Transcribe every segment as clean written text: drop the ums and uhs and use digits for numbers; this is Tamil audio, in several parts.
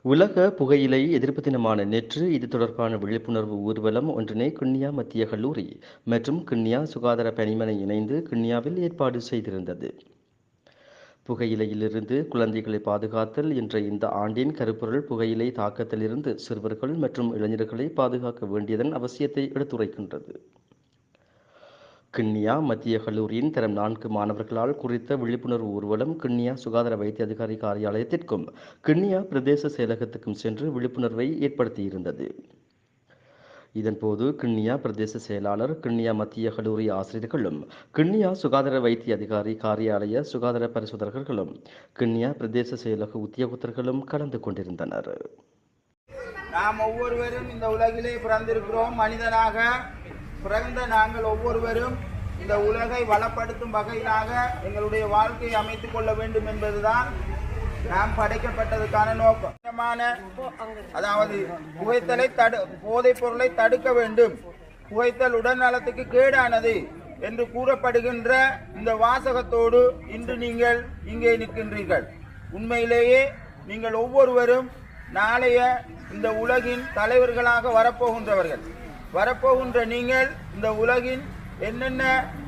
உலக புகையிலை எதிர்ப்பு தினமான நேற்று இது தொடர்பான விழிப்புணர்வு ஊர்வலம் ஒன்றினை கிண்ணியா மத்திய கல்லூரி மற்றும் கிண்ணியா சுகாதார பணிமனை இணைந்து கிண்ணியாவில் ஏற்பாடு செய்திருந்தது. புகையிலையிலிருந்து குழந்தைகளை பாதுகாத்தல் என்ற இந்த ஆண்டின் கருப்பொருள் புகையிலை தாக்கத்திலிருந்து சிறுவர்கள் மற்றும் இளைஞர்களை பாதுகாக்க வேண்டியதன் அவசியத்தை எடுத்துரைக்கின்றது. கிண்ணியா மத்திய கல்லூரியின் தரம் 4 மாணவர்களால் குறித்த விழிப்புணர்வு ஊர்வலம் கிண்ணியா சுகாதார வைத்திய அதிகாரி காரியாலயத்திற்கும் கிண்ணியா பிரதேச செயலகத்துக்கும் சென்று விழிப்புணர்வை ஏற்படுத்தியிருந்தது. இதன்போது கிண்ணியா பிரதேச செயலாளர், கிண்ணியா மத்திய கல்லூரி ஆசிரியர்களும், கிண்ணியா சுகாதார வைத்திய அதிகாரி காரியாலய சுகாதார பரிசோதகர்களும், கிண்ணியா பிரதேச செயலக உத்தியோகத்தர்களும் கலந்து கொண்டிருந்தனர். நாம் ஒவ்வொருவரும் இந்த உலகிலே பிறந்திருக்கிறோம். மனிதனாக பிறந்த நாங்கள் ஒவ்வொருவரும் இந்த உலகை வளப்படுத்தும் வகையிலாக எங்களுடைய வாழ்க்கையை அமைத்துக் கொள்ள வேண்டும் என்பதுதான் நாம் படைக்கப்பட்டதுக்கான நோக்கம். அதாவது புகைத்தலை போதைப் பொருளை தடுக்க வேண்டும், புகைத்தல் உடல் நலத்துக்கு கேடானது என்று கூறப்படுகின்ற இந்த வாசகத்தோடு இன்று நீங்கள் இங்கே நிற்கின்றீர்கள். உண்மையிலேயே நீங்கள் ஒவ்வொருவரும் நாளைய இந்த உலகின் தலைவர்களாக வரப்போகின்ற நீங்கள் இந்த உலகின் என்னென்ன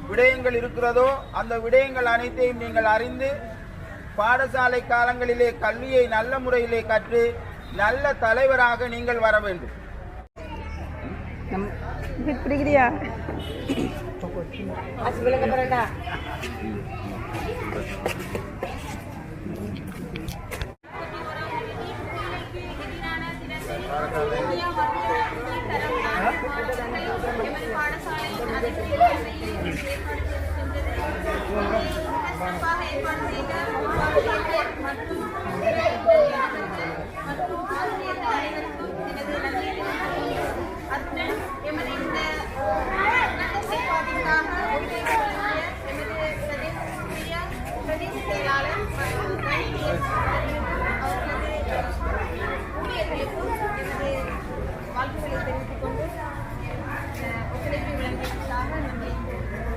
விடயங்கள் இருக்கிறதோ அந்த விடயங்கள் அனைத்தையும் நீங்கள் அறிந்து பாடசாலை காலங்களிலே கல்வியை நல்ல முறையிலே கற்று நல்ல தலைவராக நீங்கள் வர வேண்டும். வாழ்த்துக்களை தெரிவித்துக் கொண்டு ஒத்துழைப்பு வழங்கியதற்காக நன்றி.